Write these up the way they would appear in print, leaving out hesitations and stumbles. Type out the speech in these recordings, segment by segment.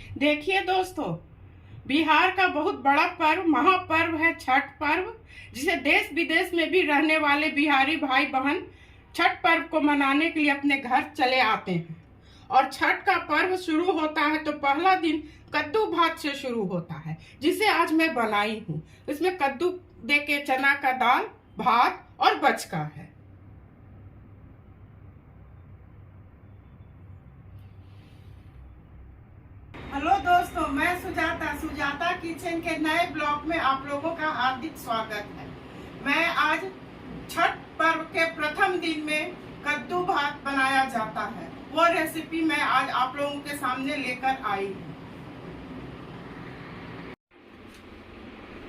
देखिए दोस्तों, बिहार का बहुत बड़ा पर्व महापर्व है छठ पर्व, जिसे देश विदेश में भी रहने वाले बिहारी भाई बहन छठ पर्व को मनाने के लिए अपने घर चले आते हैं। और छठ का पर्व शुरू होता है तो पहला दिन कद्दू भात से शुरू होता है, जिसे आज मैं बनाई हूँ। इसमें कद्दू देके चना का दाल, भात और बचका है। हेलो दोस्तों, मैं सुजाता किचन के नए ब्लॉग में आप लोगों का हार्दिक स्वागत है। मैं आज छठ पर्व के प्रथम दिन में कद्दू भात बनाया जाता है, वो रेसिपी मैं आज आप लोगों के सामने लेकर आई हूँ।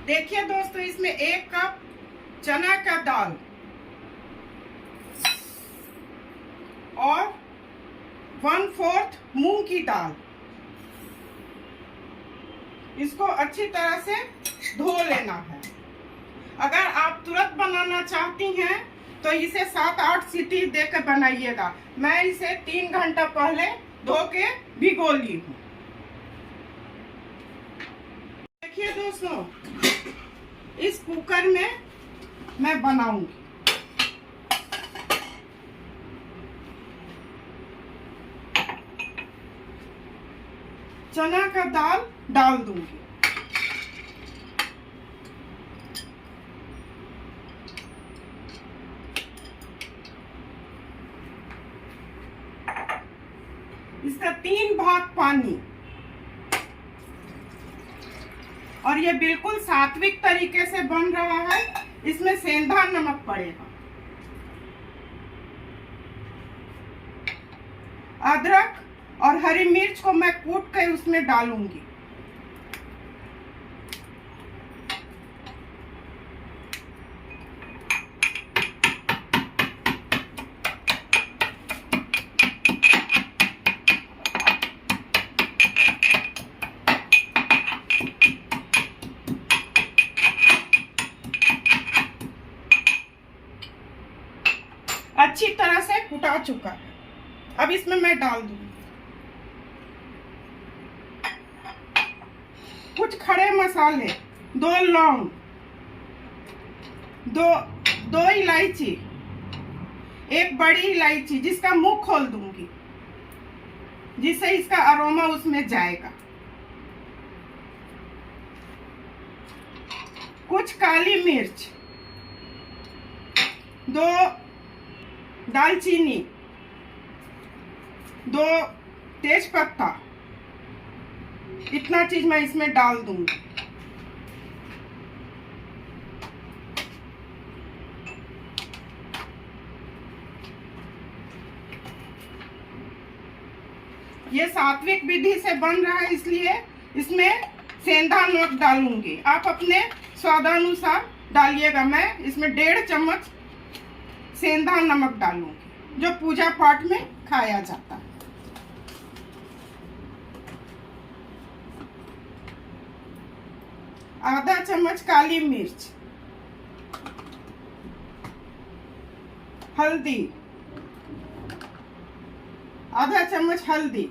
देखिए दोस्तों, इसमें 1 कप चना का दाल और 1/4 मूंग की दाल, इसको अच्छी तरह से धो लेना है। अगर आप तुरंत बनाना चाहती हैं तो इसे 7-8 सीटी देकर बनाइएगा। मैं इसे 3 घंटा पहले धो के भिगो ली हूँ। देखिए दोस्तों, इस कुकर में मैं बनाऊंगी। चना का दाल डाल दूंगी। इसका 3 भाग पानी, और ये बिल्कुल सात्विक तरीके से बन रहा है। इसमें सेंधा नमक पड़ेगा। अदरक और हरी मिर्च को मैं कूट कर उसमें डालूंगी। अच्छी तरह से कुटा चुका है। अब इसमें मैं डाल दूंगी कुछ खड़े मसाले, 2 लौंग, दो इलायची, 1 बड़ी इलायची जिसका मुंह खोल दूंगी, जिससे इसका अरोमा उसमें जाएगा। कुछ काली मिर्च, 2 दालचीनी, 2 तेज पत्ता, इतना चीज मैं इसमें डाल दूंगी। ये सात्विक विधि से बन रहा है, इसलिए इसमें सेंधा नमक डालूंगी। आप अपने स्वादानुसार डालिएगा। मैं इसमें 1.5 चम्मच सेंधा नमक डालूंगी, जो पूजा पाठ में खाया जाता है। आधा चम्मच काली मिर्च, हल्दी, आधा चम्मच हल्दी,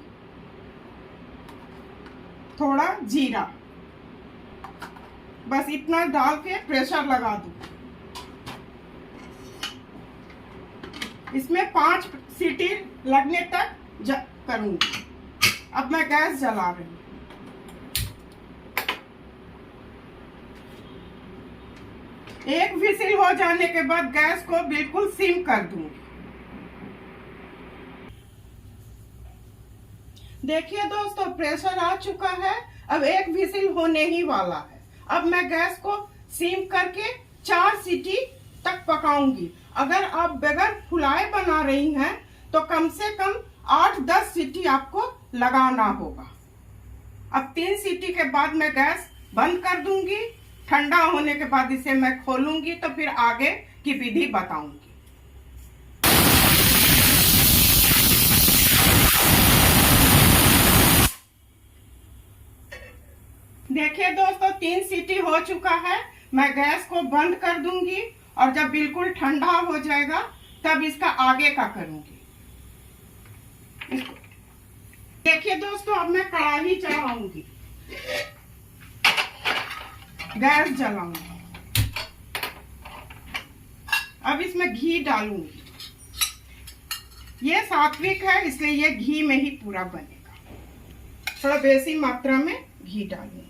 थोड़ा जीरा, बस इतना डाल के प्रेशर लगा दूं। इसमें 5 सीटी लगने तक करूंगी। अब मैं गैस जला रही हूँ। एक विसिल हो जाने के बाद गैस को बिल्कुल सिम कर दूंगी। देखिए दोस्तों, प्रेशर आ चुका है। अब 1 विसिल होने ही वाला है। अब मैं गैस को सिम करके 4 सीटी तक पकाऊंगी। अगर आप बगैर फुलाए बना रही हैं तो कम से कम 8-10 सीटी आपको लगाना होगा। अब 3 सीटी के बाद मैं गैस बंद कर दूंगी। ठंडा होने के बाद इसे मैं खोलूंगी तो फिर आगे की विधि बताऊंगी। देखिए दोस्तों, 3 सीटी हो चुका है। मैं गैस को बंद कर दूंगी और जब बिल्कुल ठंडा हो जाएगा तब इसका आगे का करूंगी। देखिए दोस्तों, अब मैं कढ़ाई चढ़ाऊंगी, गैस जलाऊंगी। अब इसमें घी डालूंगी। ये सात्विक है इसलिए ये घी में ही पूरा बनेगा। थोड़ा बेसी मात्रा में घी डालूंगी।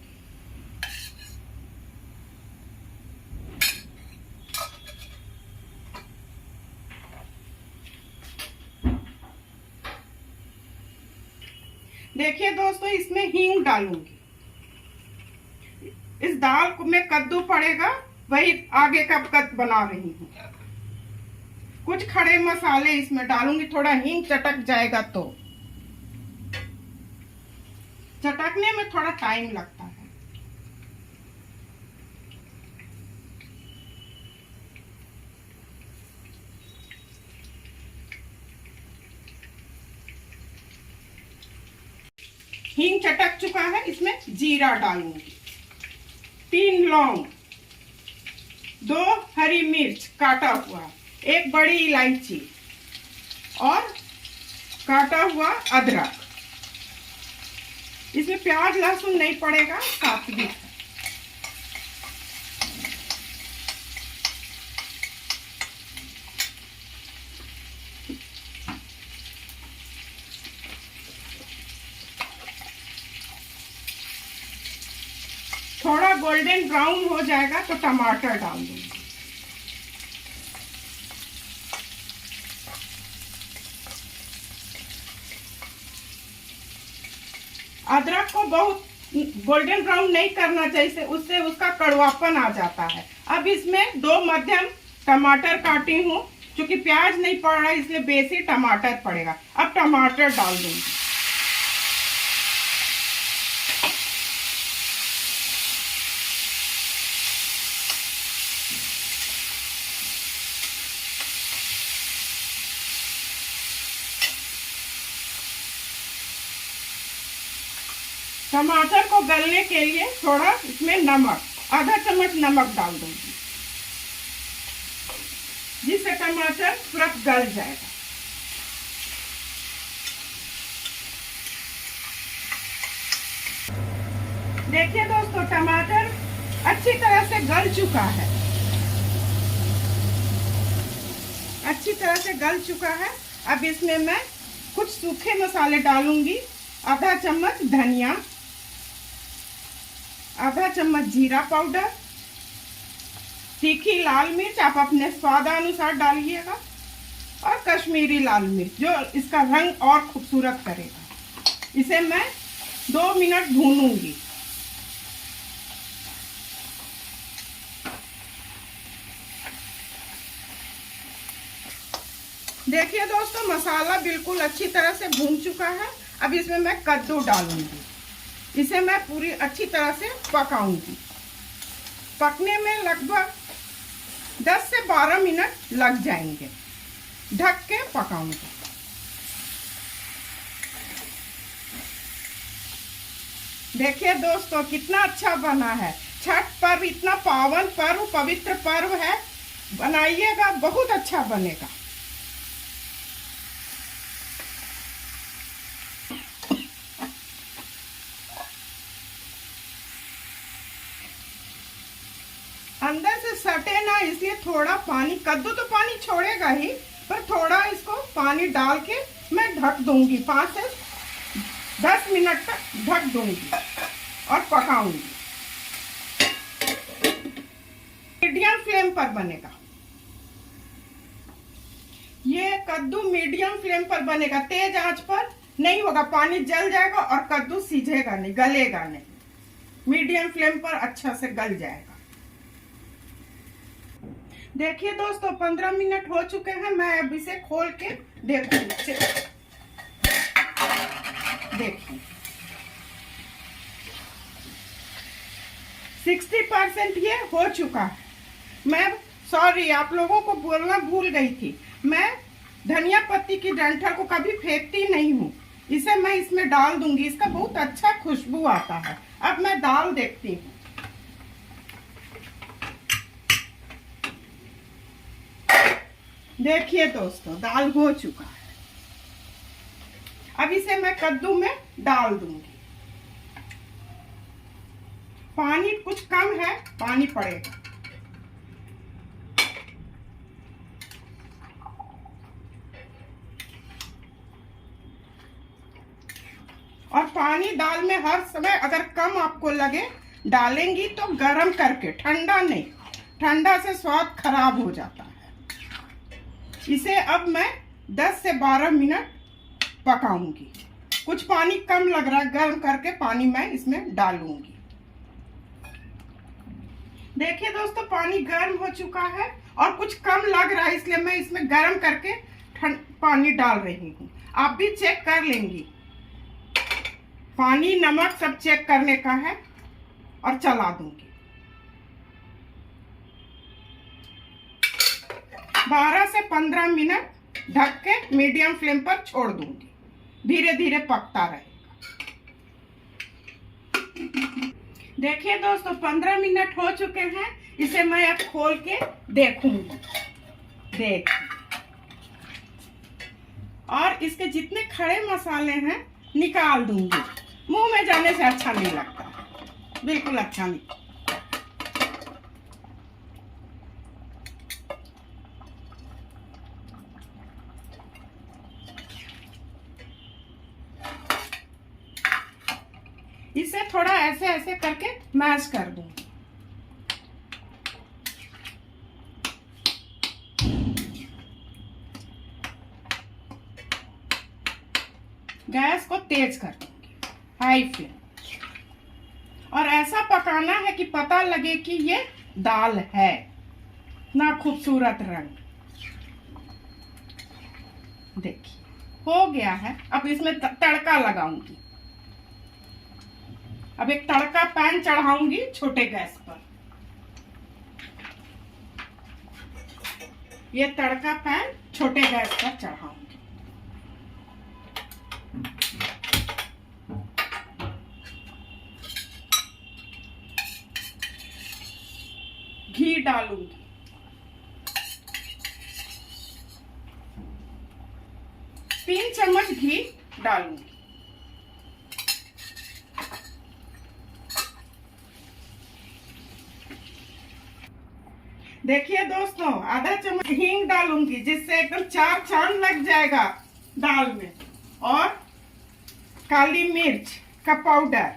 देखिए दोस्तों, इसमें हींग डालूंगी। इस दाल को में कद्दू पड़ेगा, वही आगे का कद बना रही हूँ। कुछ खड़े मसाले इसमें डालूंगी, थोड़ा हींग चटक जाएगा तो। चटकने में थोड़ा टाइम लगता है। हींग चटक चुका है, इसमें जीरा डालूंगी, 3 लौंग, 2 हरी मिर्च काटा हुआ, 1 बड़ी इलायची और काटा हुआ अदरक। इसमें प्याज लहसुन नहीं पड़ेगा, सात्विक है। थोड़ा गोल्डन ब्राउन हो जाएगा तो टमाटर डाल दूंगी। अदरक को बहुत गोल्डन ब्राउन नहीं करना चाहिए, उससे उसका कड़वापन आ जाता है। अब इसमें 2 मध्यम टमाटर काटी हूँ, क्योंकि प्याज नहीं पड़ रहा है इसलिए बेसी टमाटर पड़ेगा। अब टमाटर डाल दूंगी। टमाटर को गलने के लिए थोड़ा इसमें नमक, आधा चम्मच नमक डाल दूंगी, जिससे टमाटर तुरंत गल जाएगा। देखिए दोस्तों, टमाटर अच्छी तरह से गल चुका है, अच्छी तरह से गल चुका है। अब इसमें मैं कुछ सूखे मसाले डालूंगी, आधा चम्मच धनिया, आधा चम्मच जीरा पाउडर, तीखी लाल मिर्च आप अपने स्वादानुसार डालिएगा, और कश्मीरी लाल मिर्च जो इसका रंग और खूबसूरत करेगा। इसे मैं 2 मिनट भूनूंगी। देखिए दोस्तों, मसाला बिल्कुल अच्छी तरह से भून चुका है। अब इसमें मैं कद्दू डालूंगी, इसे मैं पूरी अच्छी तरह से पकाऊंगी। पकने में लगभग 10 से 12 मिनट लग जाएंगे। ढक के पकाऊंगी। देखिए दोस्तों, कितना अच्छा बना है। छठ पर्व इतना पावन पर्व, पवित्र पर्व है, बनाइएगा, बहुत अच्छा बनेगा। अंदर से सटे ना, इसलिए थोड़ा पानी, कद्दू तो पानी छोड़ेगा ही, पर थोड़ा इसको पानी डाल के मैं ढक दूंगी। 5 से 10 मिनट तक ढक दूंगी और पकाऊंगी। मीडियम फ्लेम पर बनेगा। ये कद्दू मीडियम फ्लेम पर बनेगा, तेज आंच पर नहीं होगा, पानी जल जाएगा और कद्दू सीझेगा नहीं, गलेगा नहीं। मीडियम फ्लेम पर अच्छा से गल जाएगा। देखिए दोस्तों, 15 मिनट हो चुके हैं। मैं अब इसे खोल के देखूंगी। देखिए 60% ये हो चुका है। मैं सॉरी, आप लोगों को बोलना भूल गई थी, मैं धनिया पत्ती की डंठल को कभी फेंकती नहीं हूँ। इसे मैं इसमें डाल दूंगी, इसका बहुत अच्छा खुशबू आता है। अब मैं दाल देखती हूँ। देखिए दोस्तों, दाल हो चुका है। अब इसे मैं कद्दू में डाल दूंगी। पानी कुछ कम है, पानी पड़ेगा। और पानी दाल में हर समय अगर कम आपको लगे, डालेंगी तो गरम करके, ठंडा नहीं, ठंडा से स्वाद खराब हो जाता है। इसे अब मैं 10 से 12 मिनट पकाऊंगी। कुछ पानी कम लग रहा है, गर्म करके पानी मैं इसमें डालूंगी। देखिए दोस्तों, पानी गर्म हो चुका है और कुछ कम लग रहा है, इसलिए मैं इसमें गर्म करके पानी डाल रही हूँ। आप भी चेक कर लेंगी, पानी नमक सब चेक करने का है। और चला दूंगी। 12 से 15 मिनट ढक के मीडियम फ्लेम पर छोड़ दूंगी, धीरे धीरे पकता रहेगा। देखिए दोस्तों, 15 मिनट हो चुके हैं। इसे मैं अब खोल के देखूंगी। और इसके जितने खड़े मसाले हैं निकाल दूंगी। मुंह में जाने से अच्छा नहीं लगता, बिल्कुल अच्छा नहीं। इसे थोड़ा ऐसे ऐसे करके मैश कर दूंगी। गैस को तेज कर दूंगी, हाई फ्लेम। और ऐसा पकाना है कि पता लगे कि ये दाल है। ना खूबसूरत रंग देखिए हो गया है। अब इसमें तड़का लगाऊंगी। अब एक तड़का पैन चढ़ाऊंगी छोटे गैस पर। ये तड़का पैन छोटे गैस पर चढ़ाऊंगी। घी डालूंगी। तीन चम्मच घी डालूंगी। देखिए दोस्तों, आधा चम्मच हींग डालूंगी, जिससे एकदम चार चांद लग जाएगा दाल में। और काली मिर्च का पाउडर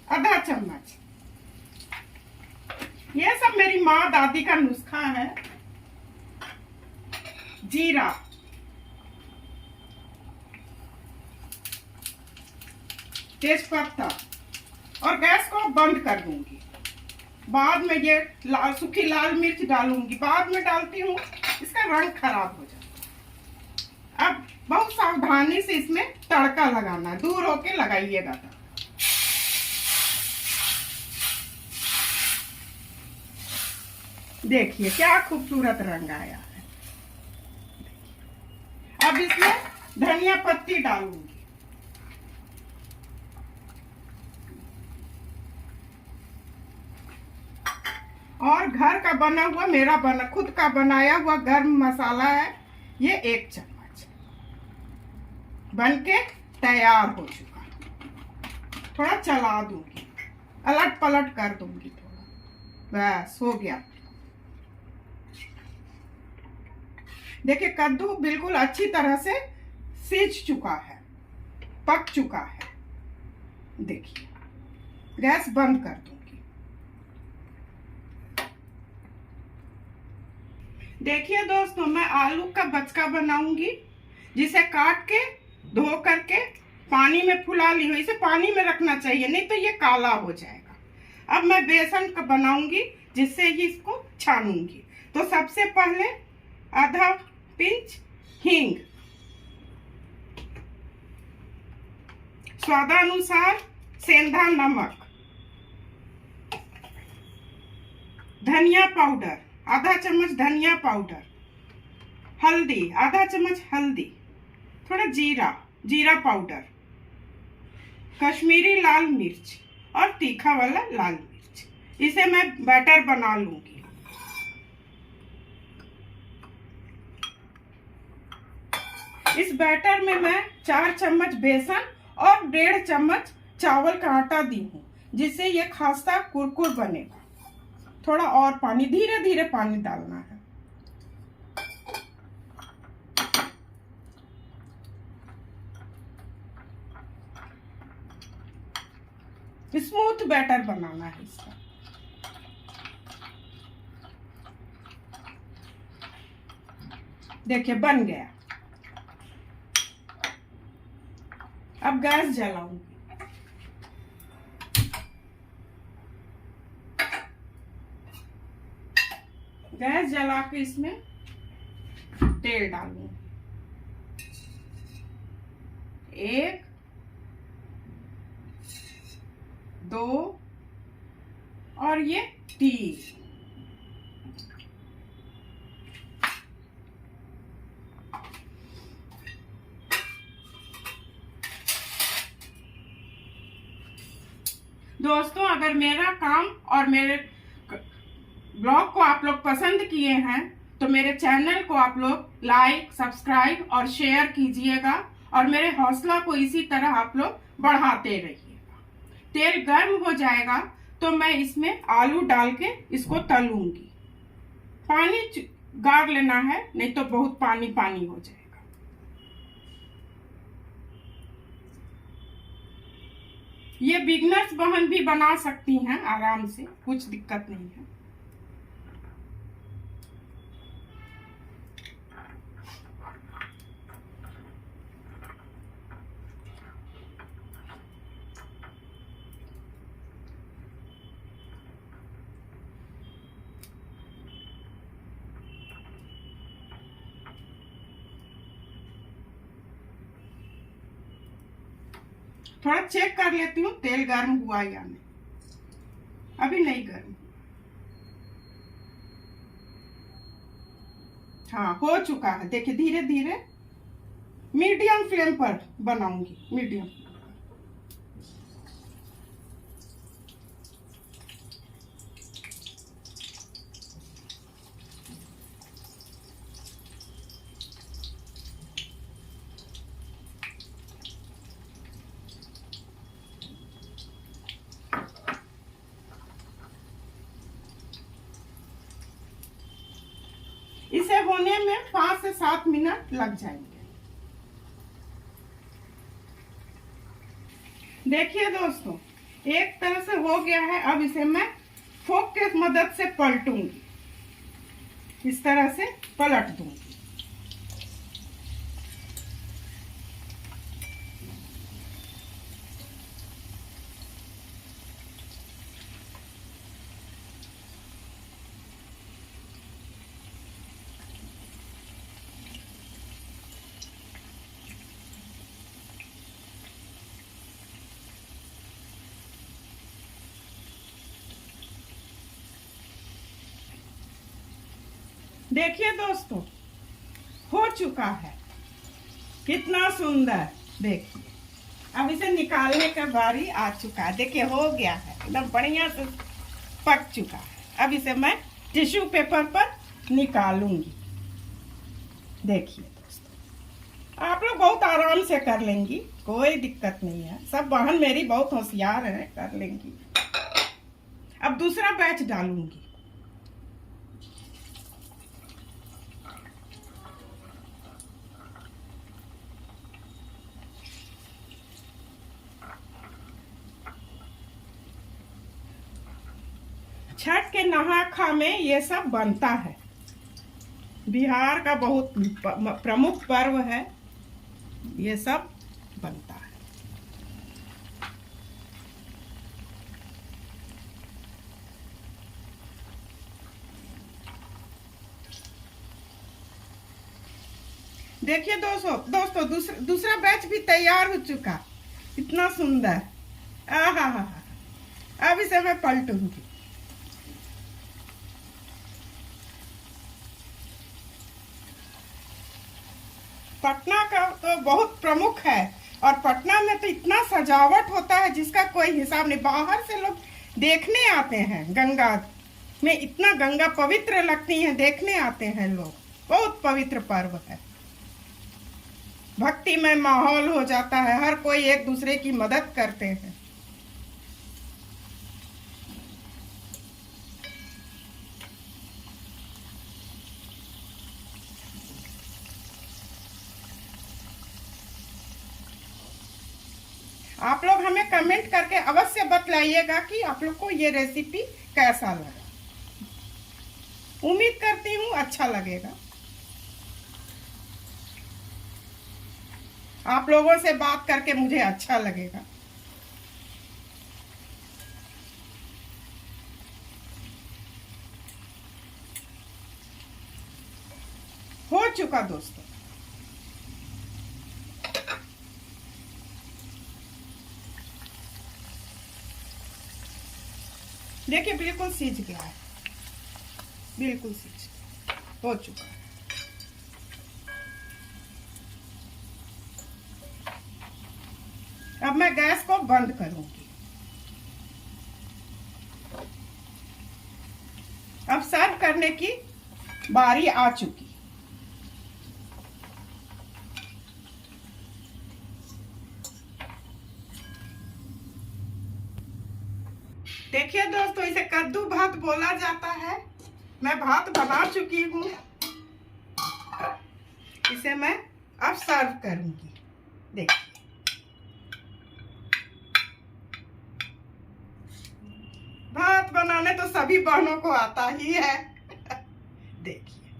आधा चम्मच। ये सब मेरी माँ दादी का नुस्खा है। जीरा, तेजपत्ता। और गैस को बंद कर दूंगी। बाद में ये सूखी लाल मिर्च डालूंगी, बाद में डालती हूँ, इसका रंग खराब हो जाता है। अब बहुत सावधानी से इसमें तड़का लगाना है, दूर होके लगाइएगा। देखिए क्या खूबसूरत रंग आया है। अब इसमें धनिया पत्ती डालूंगी। और घर का बना हुआ, मेरा खुद का बनाया हुआ गर्म मसाला है, ये 1 चम्मच बनके तैयार हो चुका। थोड़ा चला दूंगी, अलट पलट कर दूंगी थोड़ा, बस हो गया। देखिए कद्दू बिल्कुल अच्छी तरह से सीज चुका है, पक चुका है। देखिए गैस बंद कर दूंगी। देखिए दोस्तों, मैं आलू का बचका बनाऊंगी, जिसे काट के धो करके पानी में फुला ली हूँ। इसे पानी में रखना चाहिए, नहीं तो ये काला हो जाएगा। अब मैं बेसन का बनाऊंगी, जिससे ही इसको छानूंगी। तो सबसे पहले आधा पिंच हींग, स्वादानुसार सेंधा नमक, धनिया पाउडर आधा चम्मच, धनिया पाउडर, हल्दी आधा चम्मच हल्दी, थोड़ा जीरा पाउडर, कश्मीरी लाल मिर्च और तीखा वाला लाल मिर्च। इसे मैं बैटर बना लूंगी। इस बैटर में मैं 4 चम्मच बेसन और 1.5 चम्मच चावल का आटा दी हूँ, जिससे ये खास्ता कुरकुर बनेगा। थोड़ा और पानी, धीरे धीरे पानी डालना है। स्मूथ बैटर बनाना है इसका। देखिए बन गया। अब गैस जलाऊंगी। गैस जला के इसमें तेल डालूंगी। 1 2 और ये 3। दोस्तों, अगर मेरा काम और मेरे ब्लॉग को आप लोग पसंद किए हैं तो मेरे चैनल को आप लोग लाइक, सब्सक्राइब और शेयर कीजिएगा और मेरे हौसला को इसी तरह आप लोग बढ़ाते रहिएगा। तेल गर्म हो जाएगा तो मैं इसमें आलू डाल के इसको तलूंगी। पानी गाड़ लेना है, नहीं तो बहुत पानी पानी हो जाएगा। ये बिगनर्स बहन भी बना सकती हैं आराम से, कुछ दिक्कत नहीं है। थोड़ा चेक कर लेती हूँ तेल गर्म हुआ या नहीं। अभी नहीं गर्म। हाँ, हो चुका है। देखिए धीरे धीरे मीडियम फ्लेम पर बनाऊंगी। मीडियम। इसे होने में 5 से 7 मिनट लग जाएंगे। देखिए दोस्तों, एक तरह से हो गया है। अब इसे मैं फोक के मदद से पलटूंगी। इस तरह से पलट दूंगी। देखिए दोस्तों, हो चुका है। कितना सुंदर। देखिए अब इसे निकालने का बारी आ चुका है। देखिए हो गया है, एकदम बढ़िया से पक चुका है। अब इसे मैं टिश्यू पेपर पर निकालूंगी। देखिए दोस्तों, आप लोग बहुत आराम से कर लेंगी, कोई दिक्कत नहीं है। सब बहन मेरी बहुत होशियार है, कर लेंगी। अब दूसरा बैच डालूंगी। छठ के नहा खा में ये सब बनता है। बिहार का बहुत प्रमुख पर्व है, ये सब बनता है। देखिए दोस्तों दूसरा बैच भी तैयार हो चुका। इतना सुंदर। आहा, अब इसे मैं पलटूंगी। पटना का तो बहुत प्रमुख है और पटना में तो इतना सजावट होता है जिसका कोई हिसाब नहीं। बाहर से लोग देखने आते हैं, गंगा में इतना गंगा पवित्र लगती है, देखने आते हैं लोग। बहुत पवित्र पर्व है। भक्ति में माहौल हो जाता है, हर कोई एक दूसरे की मदद करते हैं। आप लोग हमें कमेंट करके अवश्य बतलाइएगा कि आप लोग को ये रेसिपी कैसा लगा। उम्मीद करती हूँ अच्छा लगेगा। आप लोगों से बात करके मुझे अच्छा लगेगा। हो चुका दोस्तों। देखिए बिल्कुल सीज गया है, बिल्कुल सीज हो चुका है। अब मैं गैस को बंद करूंगी। अब सर्व करने की बारी आ चुकी। देखिए दोस्तों, इसे कद्दू भात बोला जाता है। मैं भात बना चुकी हूँ। इसे मैं अब सर्व करूंगी। देखिए भात बनाने तो सभी बहनों को आता ही है। देखिए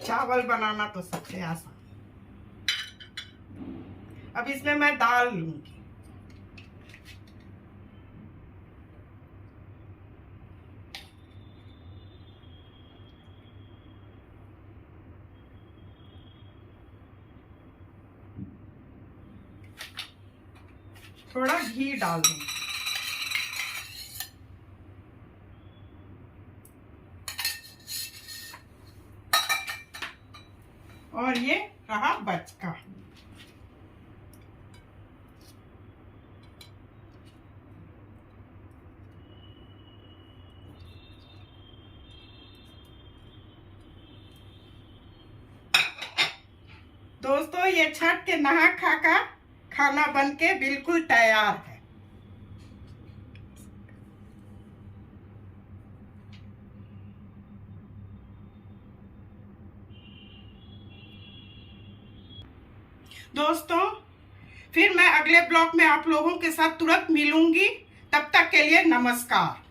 चावल बनाना तो सबसे आसान। अब इसमें मैं दाल लूंगी। थोड़ा घी डाल दूंगी। और ये रहा बचका। दोस्तों ये छठ के नहा खा का खाना बनके बिल्कुल तैयार है। दोस्तों फिर मैं अगले ब्लॉग में आप लोगों के साथ तुरंत मिलूंगी। तब तक के लिए नमस्कार।